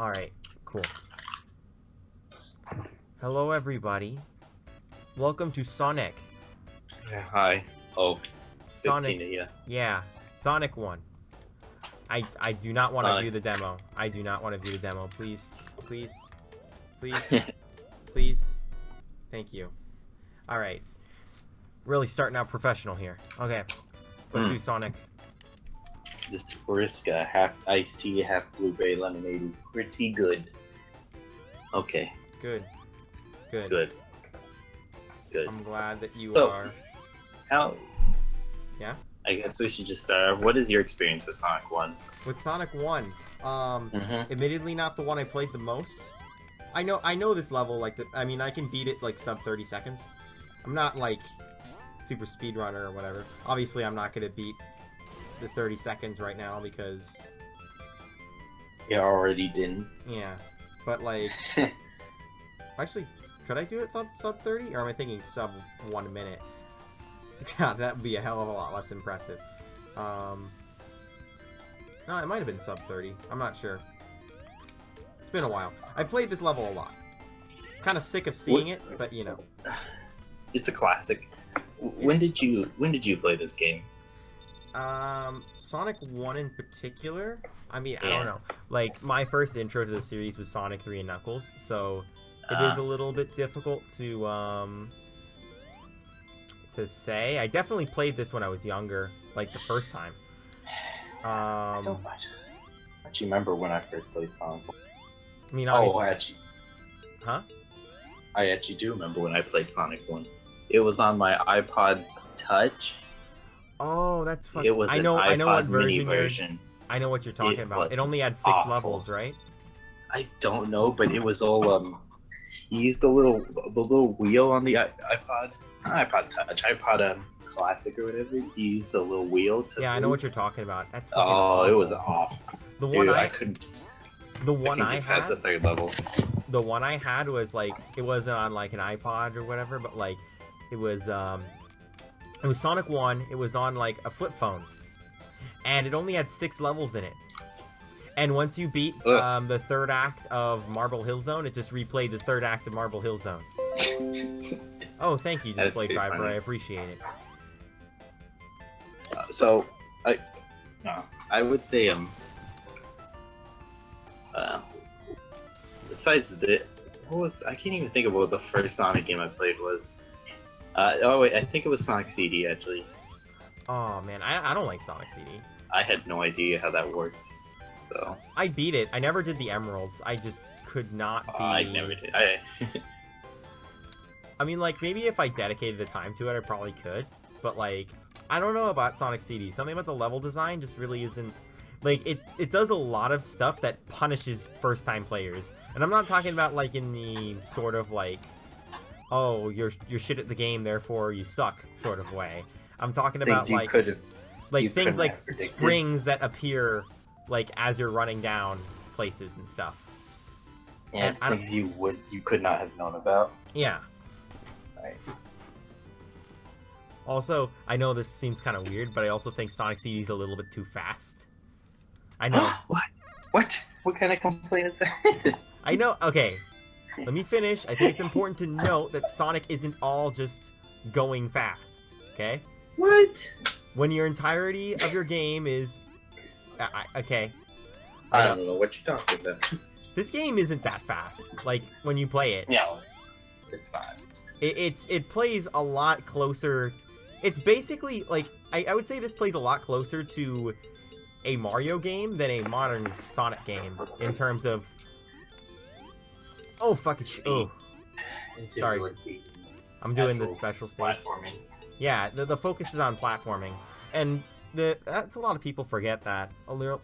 Alright, cool. Hello, everybody. Welcome to Sonek. Yeah, hi. Oh, Sonic. 15, yeah. Yeah, Sonic 1. I do not want to Sonic. view the demo. I do not want to view the demo. Please. Please. Please. Please. Thank you. Alright. Really starting out professional here. Okay. Let's do Sonic. This brisk half iced tea, half blueberry lemonade is pretty good. Okay, Good. Good. good. Good. I'm glad that you So- are... How? Yeah? I guess we should just start. What is your experience with Sonic 1? With Sonic 1, Mm-hmm. admittedly not the one I played the most. I know this level, like, I mean, I can beat it, like, sub 30 seconds. I'm not, like, super speedrunner or whatever. Obviously, I'm not gonna beat the 30 seconds right now because, You already didn't. yeah. But, like, actually, could I do it sub 30? Or am I thinking sub 1 minute? God, that would be a hell of a lot less impressive. No, it might have been sub 30. I'm not sure. It's been a while. I played this level a lot. Kind of sick of seeing it, but you know. It's a classic. When did you play this game? Sonic 1 in particular? I mean, I Yeah. don't know. Like, my first intro to the series was Sonic 3 and Knuckles, so it is a little bit difficult to say. I definitely played this when I was younger, like the first time. I don't actually remember when I first played Sonic. I mean, obviously... Oh, actually. Huh? I actually do remember when I played Sonic 1. It was on my iPod Touch. Oh, that's fucking... It was I know what mini version. I know what you're talking It about. was It only had 6 awful. levels, right? I don't know, but it was all you used the little wheel on the iPod, not iPod Touch, iPod Classic or whatever. You used the little wheel to. Yeah, I know move. what you're talking about. That's fucking Oh, awful. it was awful. The one Dude, I couldn't. the one I get past the had, 3rd level. the one I had was like, it wasn't on like an iPod or whatever, but like it was Sonic 1. It was on like a flip phone, and it only had 6 levels in it. And once you beat the 3rd act of Marble Hill Zone, it just replayed the 3rd act of Marble Hill Zone. Oh, thank you, That's Display pretty Driver. funny. I appreciate it. So, I would say besides that, I can't even think of what the first Sonic game I played was. Oh wait, I think it was Sonic CD actually. Oh man, I don't like Sonic CD. I had no idea how that worked. So I beat it. I never did the emeralds. I just could not be... I never did. I mean, like, maybe if I dedicated the time to it, I probably could. But, like, I don't know about Sonic CD. Something about the level design just really isn't... Like, it does a lot of stuff that punishes first-time players. And I'm not talking about, like, in the sort of, like, oh, you're shit at the game, therefore you suck sort of way. I'm talking about, like, things like springs that appear, like, as you're running down places and stuff. Yeah, it's things you could not have known about. Yeah. Right. Also, I know this seems kind of weird, but I also think Sonic CD is a little bit too fast. I know. What? What kind of complaint is that? I know. Okay, let me finish. I think it's important to note that Sonic isn't all just going fast. Okay. What? When your entirety of your game is, okay. I don't know what you're talking about. This game isn't that fast. Like when you play it. No, it's not. It plays a lot closer. It's basically like I would say this plays a lot closer to a Mario game than a modern Sonic game in terms of. Oh fucking oh. Sorry. I'm doing the special stage. Platforming. Yeah, the focus is on platforming, and that's a lot of people forget that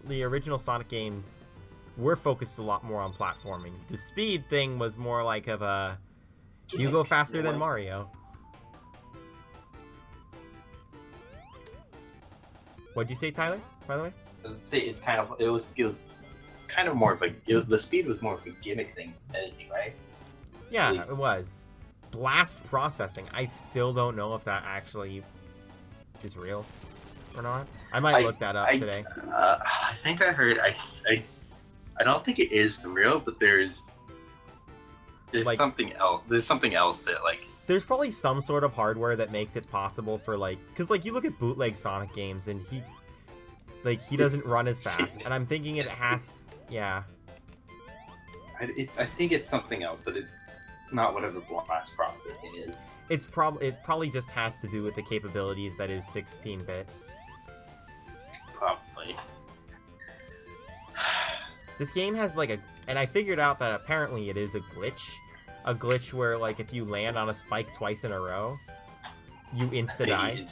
the original Sonic games were focused a lot more on platforming. The speed thing was more like of a you go faster than Mario. What'd you say, Tyler? By the way, It's kind of it was kind of more of a the speed was more of a gimmick thing than anything, right? yeah, it was. Blast processing. I still don't know if that actually is real or not. I might look that up today. I think I heard. I don't think it is real, but there's Like- something else. There's something else that like. There's probably some sort of hardware that makes it possible for like, because like you look at bootleg Sonic games and he doesn't run as fast, and I'm thinking it has, yeah. I think it's something else, but it's not whatever blast processing is. It probably just has to do with the capabilities that is 16-bit. Probably. This game has like and I figured out that apparently it is a glitch where like if you land on a spike twice in a row, you insta-die.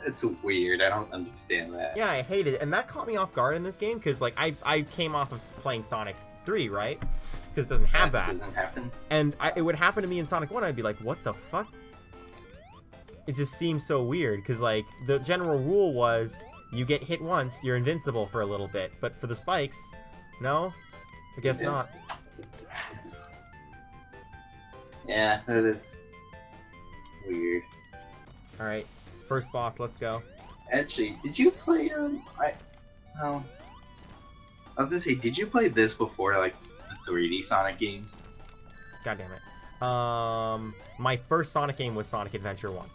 It's weird. I don't understand that. Yeah, I hate it, and that caught me off guard in this game because like I came off of playing Sonic 3, right? Because it doesn't have that. Doesn't happen. And it would happen to me in Sonic 1. I'd be like, what the fuck? It just seems so weird because like the general rule was you get hit once, you're invincible for a little bit, but for the spikes, no, I guess Yeah. not. Yeah, that is weird. All right, first boss, let's go. Actually, did you play no. I was gonna say, did you play this before, like the 3D Sonic games? God damn it. My first Sonic game was Sonic Adventure 1.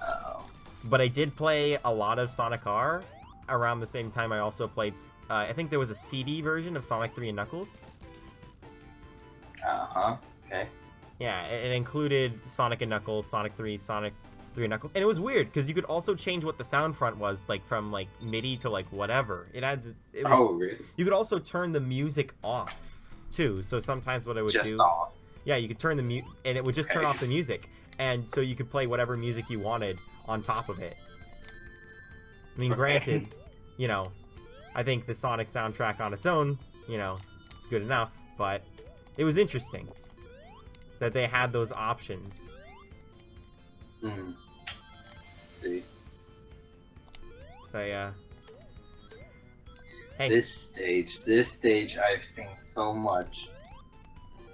Oh. But I did play a lot of Sonic R. Around the same time, I also played, I think there was a CD version of Sonic 3 and Knuckles. Uh-huh. Okay. Yeah, it included Sonic and Knuckles, Sonic 3 and Knuckles. And it was weird, because you could also change what the sound front was, like, from, like, MIDI to, like, whatever. It was, Oh, really? You could also turn the music off, too. So sometimes what I would Just do... off. Yeah, you could turn the and it would just turn Okay. off the music. And so you could play whatever music you wanted on top of it. I mean, Okay. granted, you know, I think the Sonic soundtrack on its own, you know, it's good enough, but it was interesting that they had those options. Hmm. See. They, hey, This stage, I've seen so much.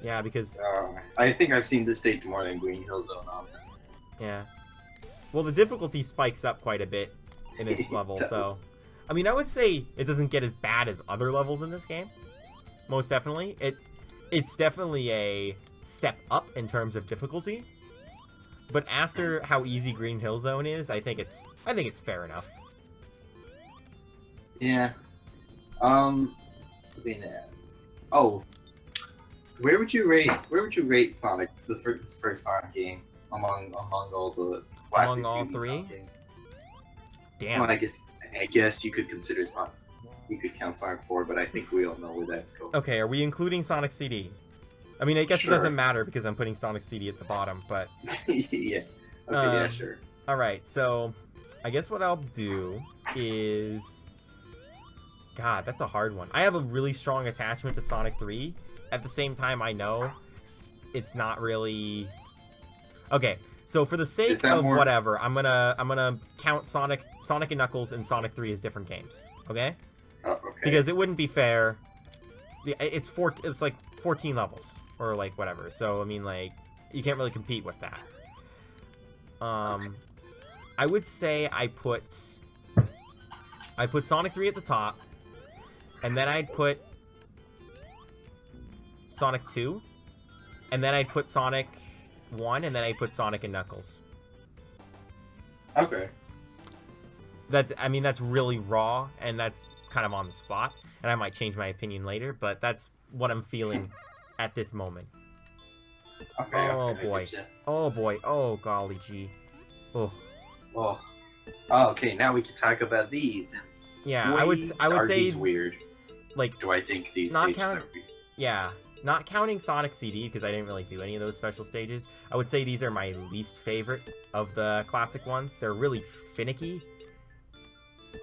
yeah, because, I think I've seen this stage more than Green Hill Zone, honestly. yeah. Well, the difficulty spikes up quite a bit in this It level, does. so... I mean, I would say it doesn't get as bad as other levels in this game. Most definitely. It's definitely a step up in terms of difficulty. But after how easy Green Hill Zone is, I think it's fair enough. Yeah. Xenas. Oh. Where would you rate Sonic, this first Sonic game, among all the classic Among all 2D three? Sonic games? Damn. Well, I guess you could consider Sonic. You could count Sonic 4, but I think we all know where that's going. Okay, are we including Sonic CD? I mean, I guess Sure. it doesn't matter because I'm putting Sonic CD at the bottom, but... Yeah. Okay, yeah, sure. Alright, so I guess what I'll do is... God, that's a hard one. I have a really strong attachment to Sonic 3. At the same time, I know it's not really... Okay, so for the sake that of more- whatever, I'm gonna count Sonic and Knuckles and Sonic 3 as different games, okay? Oh, okay. Because it wouldn't be fair. It's like 14 levels or like whatever. So I mean, like, you can't really compete with that. I would say I put Sonic 3 at the top, and then I'd put Sonic 2, and then I'd put Sonic 1, and then I'd put Sonic and Knuckles. Okay. I mean, that's really raw, and that's kind of on the spot, and I might change my opinion later, but that's what I'm feeling at this moment. Okay. Oh, okay, I boy. getcha. Oh boy, oh golly gee. Oh. Oh. Oh, okay, now we can talk about these. Yeah, I would Are say, these weird? like, Do I think these Not stages count- are weird? yeah, not counting Sonic CD, because I didn't really do any of those special stages, I would say these are my least favorite of the classic ones. They're really finicky.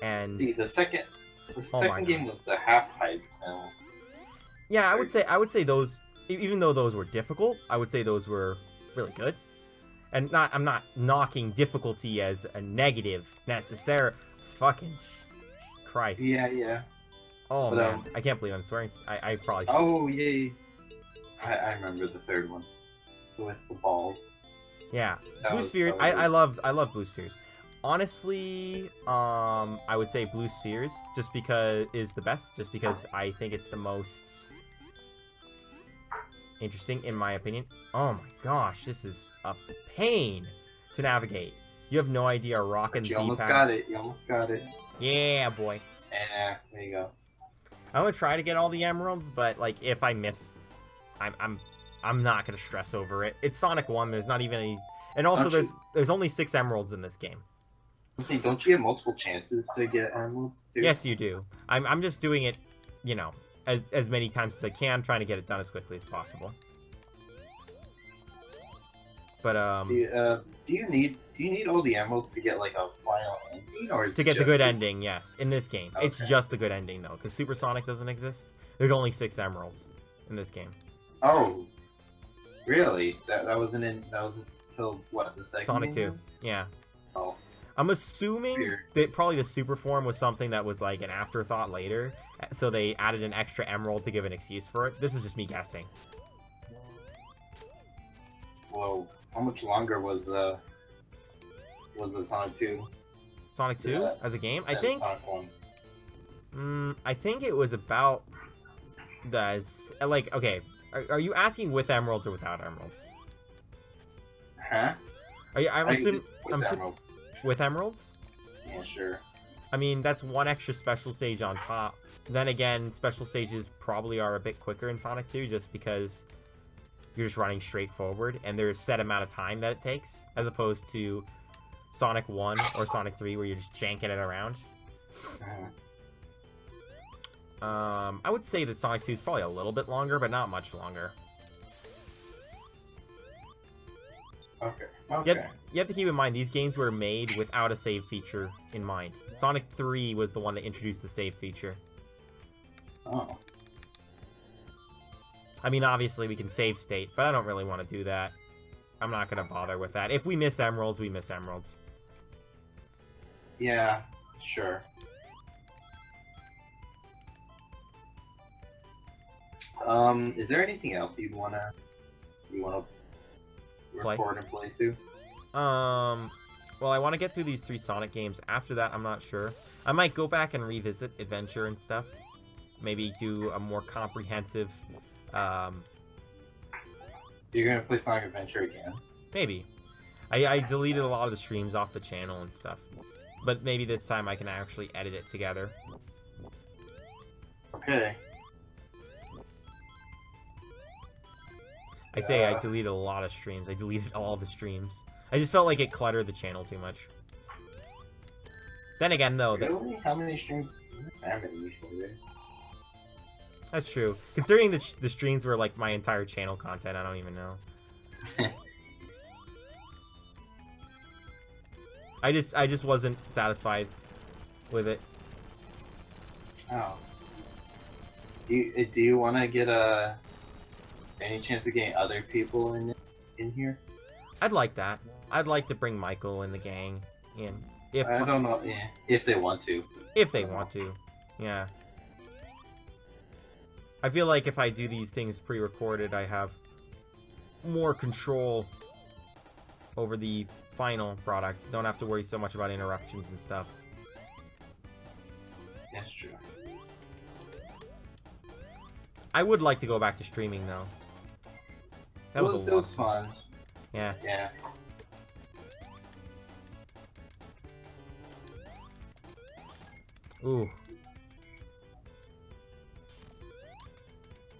And, See, the second Oh my second game was the half pipe, so yeah, I would say those, even though those were difficult, I would say those were really good. And I'm not knocking difficulty as a negative, necessarily. Fucking Christ. yeah. Oh, But, man. I can't believe I'm swearing. I probably should. Oh, yay. I remember the third one with the balls. Yeah. That Blue was Spheres. so I good. love Blue Spheres. Honestly, I would say blue spheres just because is the best. Just because I think it's the most interesting in my opinion. Oh my gosh, this is a pain to navigate. You have no idea rocking the You almost D-pad. got it. You almost got it. Yeah, boy. Yeah, there you go. I'm gonna try to get all the emeralds, but like if I miss, I'm not gonna stress over it. It's Sonic 1. There's not even any, and also there's only 6 emeralds in this game. See, don't you get multiple chances to get emeralds too? Yes, you do. I'm just doing it, you know, as many times as I can, trying to get it done as quickly as possible. But do you need all the emeralds to get like a final ending, or is to it get the just good ending, yes. In this game, it's Okay. just the good ending though, because Super Sonic doesn't exist. There's only 6 emeralds in this game. Oh, really? That wasn't until what, the second Sonic game 2, yeah. Oh, I'm assuming weird. that probably the super form was something that was like an afterthought later, so they added an extra emerald to give an excuse for it. This is just me guessing. Whoa. How much longer was the Sonic 2? Sonic 2 Yeah. as a game, I than think. Sonic 1? I think it was about like okay. Are you asking with emeralds or without emeralds? Huh? I'm assuming With emerald. with emeralds. Yeah, sure. I mean, that's one extra special stage on top. Then again, special stages probably are a bit quicker in Sonic 2 just because you're just running straight forward and there's a set amount of time that it takes, as opposed to Sonic 1 or Sonic 3 where you're just janking it around. I would say that Sonic 2 is probably a little bit longer, but not much longer. Okay. You have to keep in mind, these games were made without a save feature in mind. Sonic 3 was the one that introduced the save feature. Oh. I mean, obviously we can save state, but I don't really want to do that. I'm not going to bother with that. If we miss emeralds, we miss emeralds. Yeah, sure. Is there anything else you wanna record and play through? Well, I want to get through these 3 Sonic games. After that, I'm not sure. I might go back and revisit Adventure and stuff. Maybe do a more comprehensive, You're gonna play Sonic Adventure again? maybe. I deleted a lot of the streams off the channel and stuff. But maybe this time I can actually edit it together. Okay. I say I deleted a lot of streams. I deleted all the streams. I just felt like it cluttered the channel too much. Then again, though, Really? How many streams? I haven't usually. that's true. Considering the streams were like my entire channel content, I don't even know. I just wasn't satisfied with it. Oh. Do you want to get any chance of getting other people in here? I'd like that. I'd like to bring Michael and the gang in. I don't know. Yeah, if they want to. If they want to. Yeah. I feel like if I do these things pre-recorded, I have more control over the final product. Don't have to worry so much about interruptions and stuff. That's true. I would like to go back to streaming, though. That was a It lot. was fun. Yeah. Yeah. Ooh.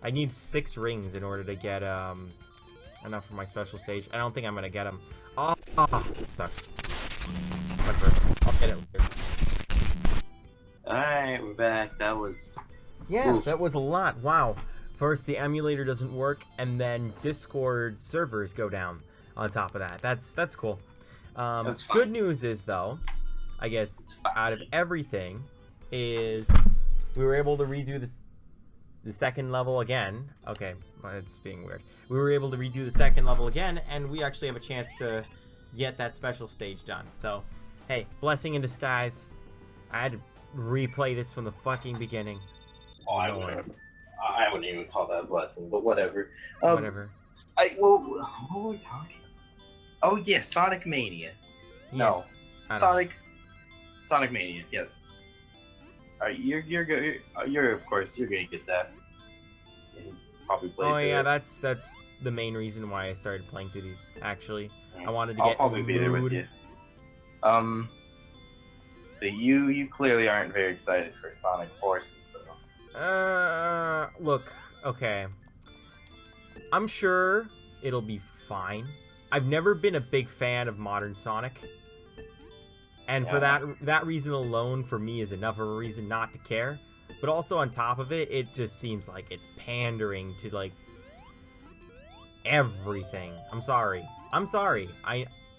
I need 6 rings in order to get enough for my special stage. I don't think I'm gonna get them. Oh, sucks. Whatever. I'll get it later. Alright, we're back. That was... Yeah, Oof. that was a lot. Wow. First, the emulator doesn't work, and then Discord servers go down on top of that. That's cool. That's fine. Good news is, though, I guess, out of everything, is we were able to redo the second level again. Okay, well, it's being weird. We were able to redo the second level again, and we actually have a chance to get that special stage done. So, hey, blessing in disguise. I had to replay this from the fucking beginning. Oh, I wouldn't even call that a blessing, but whatever. Whatever. What were we talking about? Oh, yeah, Sonic Mania. No. I don't know. Sonic Mania. Yes. You're of course you're gonna get that. And probably play Oh through yeah, it. that's the main reason why I started playing through these. Actually, I Mm. wanted to I'll get probably in the be there with mood. you. But you clearly aren't very excited for Sonic Forces though. Look, okay. I'm sure it'll be fine. I've never been a big fan of modern Sonic. And for Yeah. that reason alone, for me, is enough of a reason not to care. But also on top of it, it just seems like it's pandering to, like, everything. I'm sorry.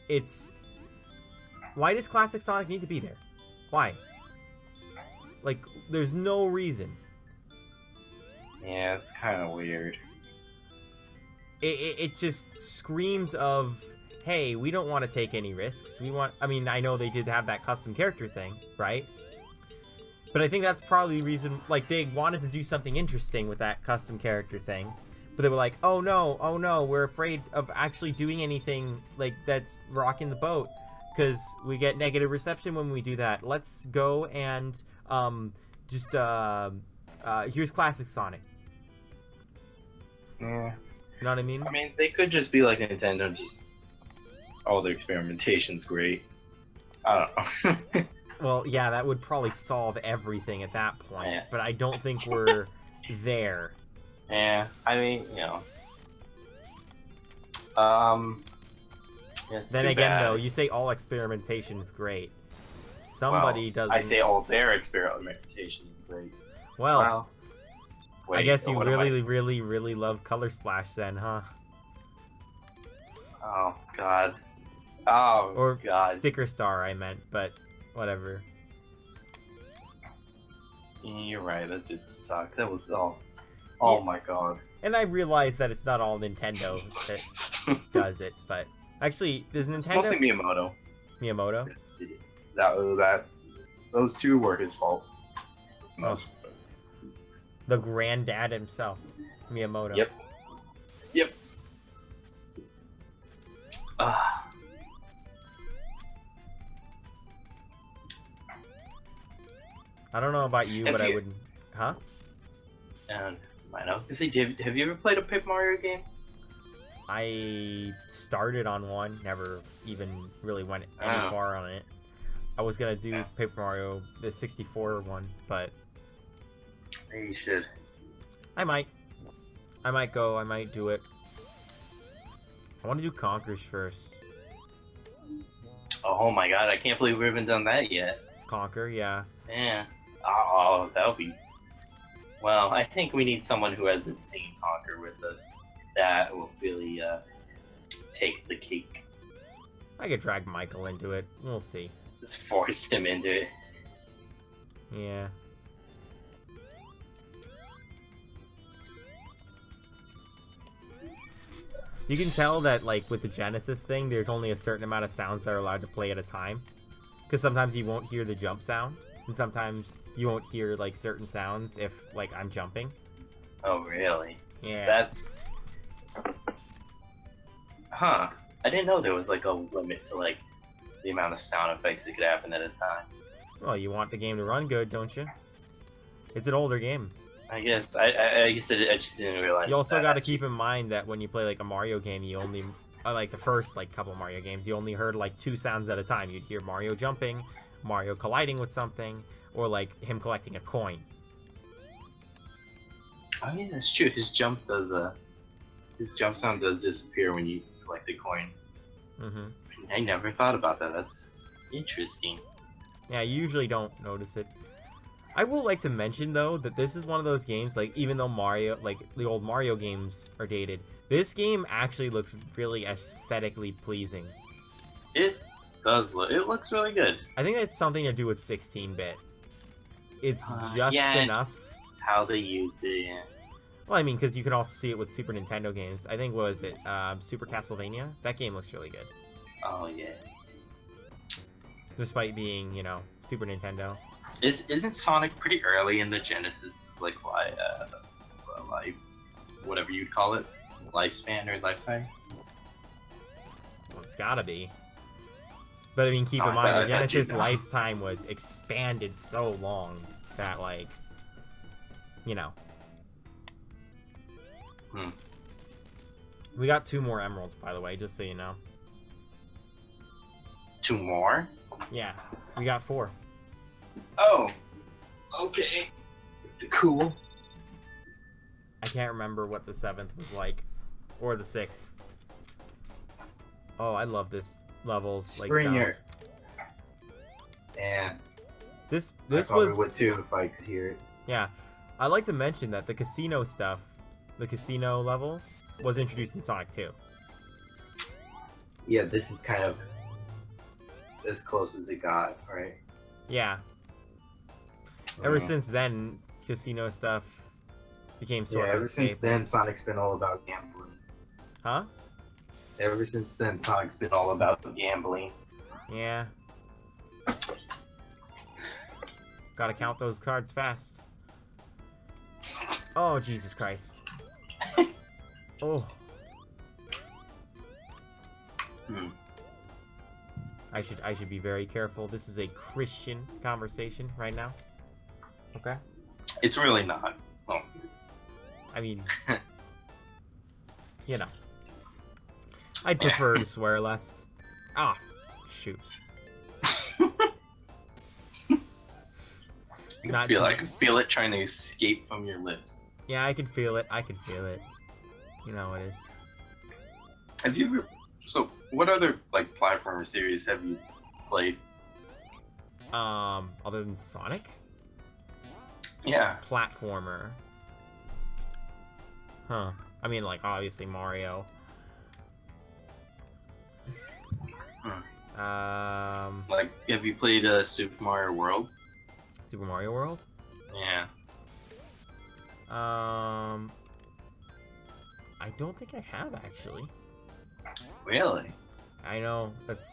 It's... Why does Classic Sonic need to be there? Why? Like, there's no reason. Yeah, it's kind of weird. It just screams of, hey, we don't want to take any risks. I mean, I know they did have that custom character thing, right? But I think that's probably the reason, like, they wanted to do something interesting with that custom character thing. But they were like, oh no, we're afraid of actually doing anything, like, that's rocking the boat. Because we get negative reception when we do that. Let's go and, here's Classic Sonic. Yeah. You know what I mean? I mean, they could just be like Nintendo, just all their experimentation's great. I don't know. Well, yeah, that would probably solve everything at that point. Yeah. But I don't think we're there. Yeah, I mean, you know. Yeah, it's Then too again, bad. though, you say all experimentation is great. Somebody Well, doesn't. I say all their experimentation is great. Well, Well, I wait, guess you what am really love Color Splash then, huh? Oh God. Oh Or God. Sticker Star, I meant, but whatever. You're right. That did suck. That was oh Yeah. my God. And I realize that it's not all Nintendo that does it, but actually, does It's Nintendo mostly Miyamoto. Miyamoto? Those two were his fault. Oh. The granddad himself, Miyamoto. Yep. Yep. I don't know about you, Have but I you- wouldn't. Huh? And mine, I was gonna say, have you ever played a Paper Mario game? I started on one, never even really went any Oh. far on it. I was gonna do Yeah. Paper Mario, the 64 one, but Maybe you should. I might. I might do it. I want to do Conkers first. Oh my God, I can't believe we haven't done that yet. Conquer, yeah. Yeah. Oh, that would be. Well, I think we need someone who hasn't seen Conquer with us. That will really take the cake. I could drag Michael into it. We'll see. Just force him into it. Yeah. You can tell that, like, with the Genesis thing, there's only a certain amount of sounds that are allowed to play at a time. Because sometimes you won't hear the jump sound, and sometimes you won't hear, like, certain sounds if, like, I'm jumping. Oh, really? Yeah. That's. Huh. I didn't know there was, like, a limit to, like, the amount of sound effects that could happen at a time. Well, you want the game to run good, don't you? It's an older game. I guess. I guess I just didn't realize. You also that. got to keep in mind that when you play, like, a Mario game, you only... like, the first, like, couple Mario games, you only heard, like, 2 sounds at a time. You'd hear Mario jumping, Mario colliding with something, or, like, him collecting a coin. Oh yeah, that's true. His jump sound does disappear when you collect a coin. Mm-hmm. I never thought about that. That's interesting. Yeah, you usually don't notice it. I will like to mention, though, that this is one of those games, like, even though Mario, like, the old Mario games are dated, this game actually looks really aesthetically pleasing. It does look. It looks really good. I think it's something to do with 16-bit. It's just yeah. enough. How they used it. Yeah. Well, I mean, because you can also see it with Super Nintendo games. I think, what was it, Super Castlevania? That game looks really good. Oh yeah. Despite being, you know, Super Nintendo. Isn't Sonic pretty early in the Genesis, like, life, whatever you'd call it, lifespan or lifetime? Well, it's gotta be. But I mean, keep in mind, the I bet you Genesis know. lifetime was expanded so long that, like, you know. We got 2 more emeralds, by the way, just so you know. 2 more? Yeah, we got 4. Oh, okay. Cool. I can't remember what the 7th was like, or the 6th. Oh, I love this levels like sound. Springer. Yeah. This I probably was would too if I could hear it. yeah. I'd like to mention that the casino stuff, the casino level, was introduced in Sonic 2. Yeah, this is kind of as close as it got, right? Yeah. Ever since then, casino stuff became sort of ever a since staple. then, Sonic's been all about gambling. Huh? Ever since then, Sonic's been all about gambling. Yeah. Gotta count those cards fast. Oh, Jesus Christ. Oh. I should be very careful. This is a Christian conversation right now. Okay? It's really not. Oh. I mean, you know. I'd prefer to swear less. Ah, shoot. I can feel it trying to escape from your lips. Yeah, I can feel it. I can feel it. You know how it is. Have you ever... So, what other, like, platformer series have you played? Other than Sonic? Yeah. Platformer. Huh. I mean, like, obviously Mario. Like, have you played Super Mario World? Super Mario World? Yeah. I don't think I have, actually. Really? I know, that's...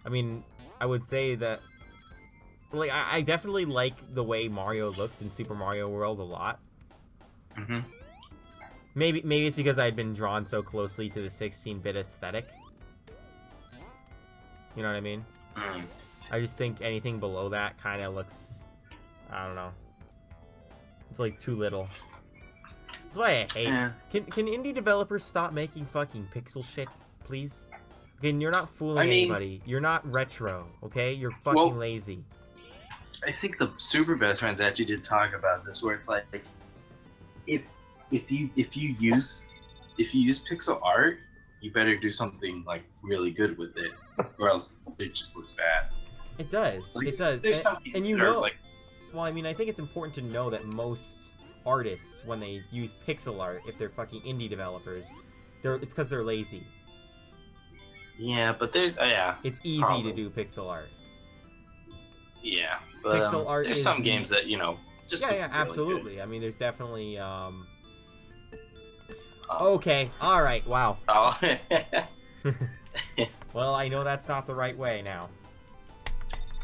I mean, I would say that... Like, I definitely like the way Mario looks in Super Mario World a lot. Mm-hmm. Maybe it's because I'd been drawn so closely to the 16-bit aesthetic. You know what I mean? Mm. I just think anything below that kind of looks... I don't know. It's like too little. That's why I hate... Yeah. Can indie developers stop making fucking pixel shit, please? Again, you're not fooling I mean- anybody. You're not retro, okay? You're fucking lazy. I think the Super Best Friends actually did talk about this, where it's like, if you use pixel art, you better do something like really good with it, or else it just looks bad. It does. Like, It does. There's some And games you that are know... like, Well, I mean, I think it's important to know that most artists, when they use pixel art, if they're fucking indie developers, it's because they're lazy. yeah, but there's yeah, It's easy Probably. to do pixel art. yeah, but Pixel art there's is some the- games that just Yeah, look yeah, really absolutely. I mean, there's definitely, good. Okay, alright, wow. Oh. Well, I know that's not the right way now.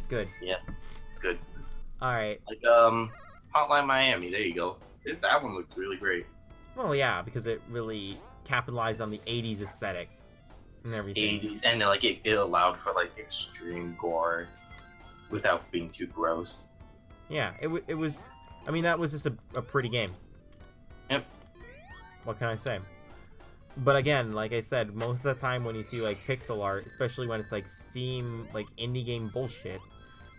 Good. Yes, good. Alright. Like Hotline Miami. There you go. That one looks really great. Well, yeah, because it really capitalized on the 80s aesthetic and everything. 80s, and like it allowed for like extreme gore without being too gross. Yeah, it was... I mean, that was just a pretty game. Yep. What can I say? But again, like I said, most of the time when you see like pixel art, especially when it's like like indie game bullshit,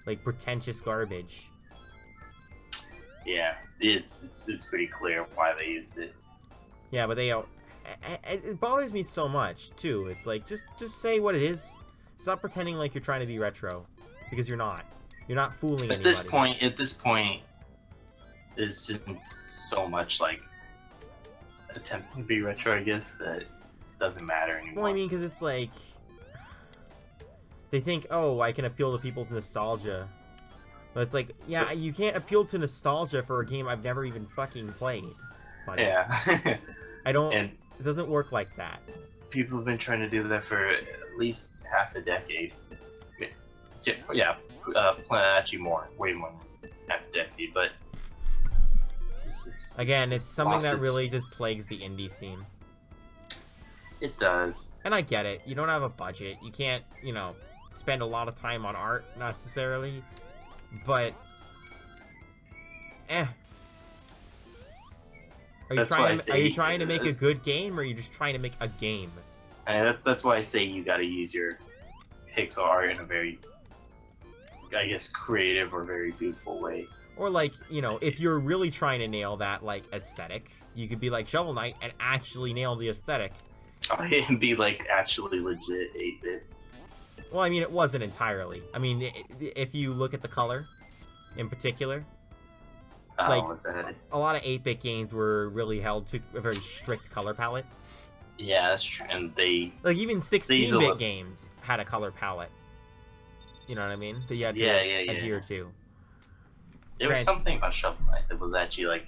like pretentious garbage. Yeah, it's pretty clear why they used it. Yeah, but it bothers me so much too. It's like just say what it is. Stop pretending like you're trying to be retro, because you're not. You're not fooling At anybody. this point, there's just so much like attempting to be retro, I guess, that it just doesn't matter anymore. Well, I mean, because it's like they think, oh, I can appeal to people's nostalgia. But it's like, yeah, you can't appeal to nostalgia for a game I've never even fucking played. Buddy. Yeah. I don't. And It doesn't work like that. people have been trying to do that for at least half a decade. Yeah, actually more, way more than half a decade. But Again, it's something lost that its- really just plagues the indie scene. It does. And I get it. You don't have a budget. You can't, spend a lot of time on art necessarily, but Are you trying to make a good game, or are you just trying to make a game? And that's why I say you got to use your pixel art in a very, I guess, creative or very beautiful way. Or like, you know, if you're really trying to nail that like aesthetic, you could be like Shovel Knight and actually nail the aesthetic. And be like actually legit 8-bit. Well, I mean, it wasn't entirely. I mean, if you look at the color, in particular, like a lot of 8-bit games were really held to a very strict color palette. Yeah, that's true. And they like even 16-bit games had a color palette. You know what I mean? That you had to adhere to. There was something about Shovel Knight that was actually like,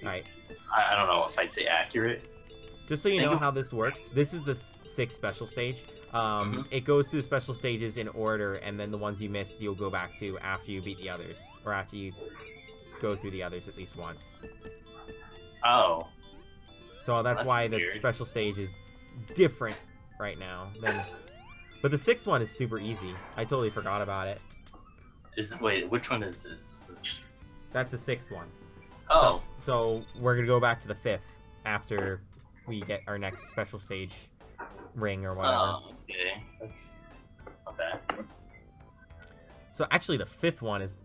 right. I don't know if I'd say accurate. Just so you know how this works, this is the 6th special stage. It goes through the special stages in order, and then the ones you miss, you'll go back to after you beat the others, or after you go through the others at least once. Oh. So that's why the special stage is different right now. But the 6th one is super easy. I totally forgot about it. Wait, which one is this? That's the 6th one. Oh. So we're gonna go back to the 5th after we get our next special stage ring or whatever. Oh, okay. That's not bad. So actually the 5th one is...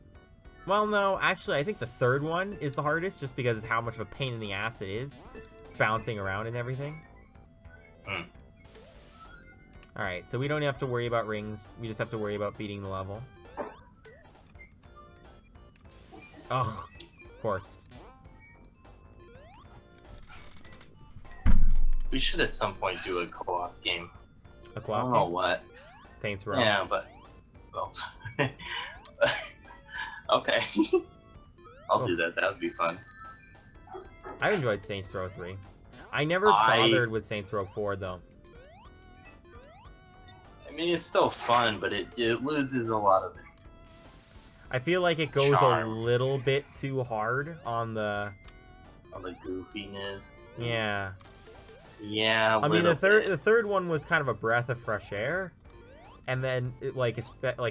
Well, no, actually I think the 3rd one is the hardest just because of how much of a pain in the ass it is. Bouncing around and everything. Alright, so we don't have to worry about rings. We just have to worry about beating the level. Oh, of course. We should at some point do a co-op game. A co-op game? I don't know what. Saints Row. Yeah, but... Well... okay. I'll do that. That would be fun. I enjoyed Saints Row 3. I never bothered with Saints Row 4, though. I mean, it's still fun, but it loses a lot of it. I feel like it goes a little bit too hard on the... On the goofiness. Yeah. Yeah, I mean, the third one was kind of a breath of fresh air. And then, like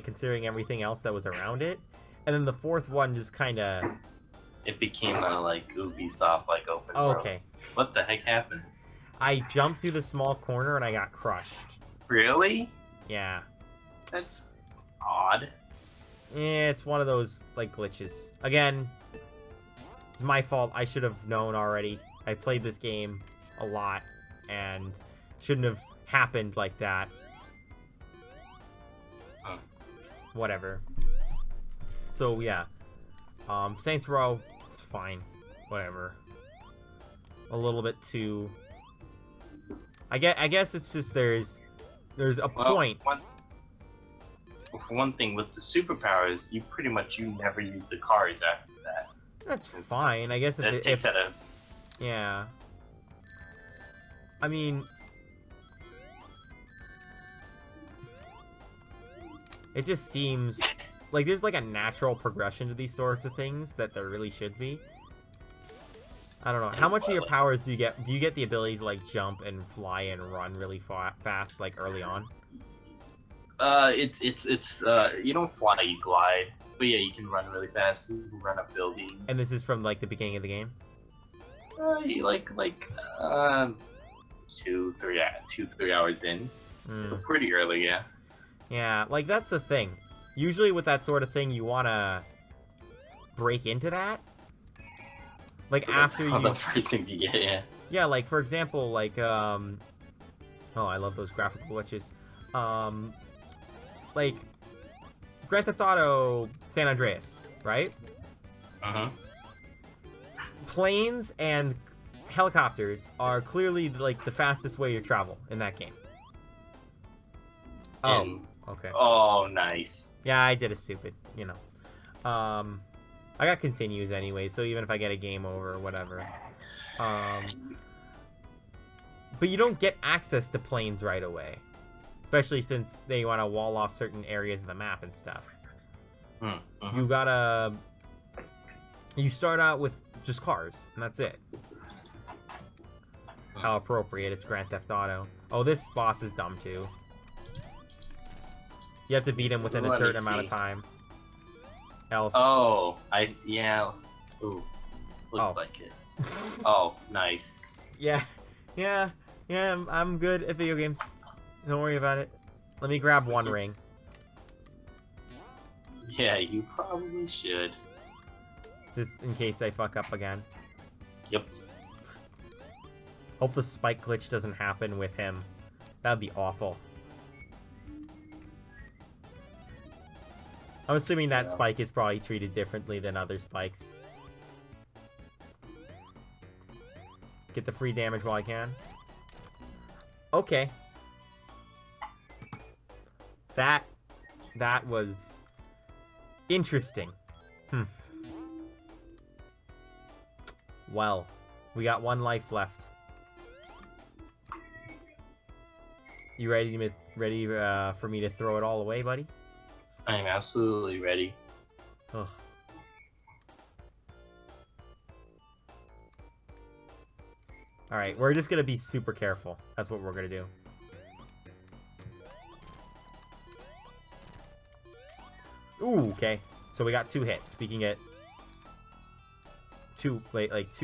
considering everything else that was around it. And then the 4th one just kind of... It became a, like, Ubisoft, like, open world. Okay. What the heck happened? I jumped through the small corner and I got crushed. Really? Yeah. That's odd. Yeah, it's one of those, like, glitches. Again, it's my fault. I should have known already. I played this game a lot, and shouldn't have happened like that. Whatever. So, yeah. Saints Row, it's fine. Whatever. A little bit too... I guess it's just there's a point. For one thing, with the superpowers, you never use the cars after that. That's fine. I guess if yeah. I mean, it just seems like there's like a natural progression to these sorts of things that there really should be. I don't know. How much of your powers do you get? Do you get the ability to like jump and fly and run really fast, like early on? You don't fly, you glide. But yeah, you can run really fast. You can run up buildings. And this is from like the beginning of the game. Like 2-3 hours in. So pretty early, yeah. Yeah, like that's the thing. Usually with that sort of thing, you wanna break into that. Like after you. The first things you get, yeah. Yeah, like for example, like oh, I love those graphical glitches. Like Grand Theft Auto San Andreas, right? Planes and helicopters are clearly like the fastest way to travel in that game. Oh, okay. Oh, nice. Yeah, I did a stupid, you know. I got continues anyway, so even if I get a game over or whatever. But you don't get access to planes right away. Especially since they want to wall off certain areas of the map and stuff. You gotta... You start out with just cars, and that's it. How appropriate, it's Grand Theft Auto. Oh, this boss is dumb too. You have to beat him within a Let me certain amount of see. time. Else. Oh, yeah. Ooh, looks Oh. like it. Oh, nice. Yeah. Yeah. Yeah, I'm good at video games. Don't worry about it. Let me grab one ring. Yeah, you probably should. Just in case I fuck up again. Yep. Hope the spike glitch doesn't happen with him. That'd be awful. I'm assuming that Yeah. spike is probably treated differently than other spikes. Get the free damage while I can. Okay. That was interesting. Well, we got one life left. You ready for me to throw it all away, buddy? I am absolutely ready. Ugh. Alright, we're just gonna be super careful. That's what we're gonna do. Ooh, okay. So we got 2 hits. We can get 2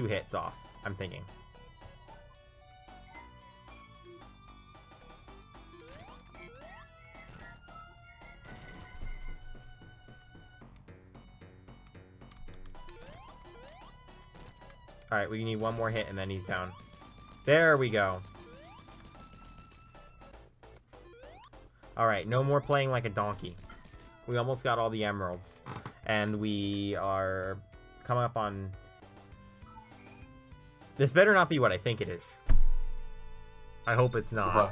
hits off, I'm thinking. Alright, we need one more hit and then he's down. There we go. Alright, no more playing like a donkey. We almost got all the emeralds. And we are coming up on... This better not be what I think it is. I hope it's not. What?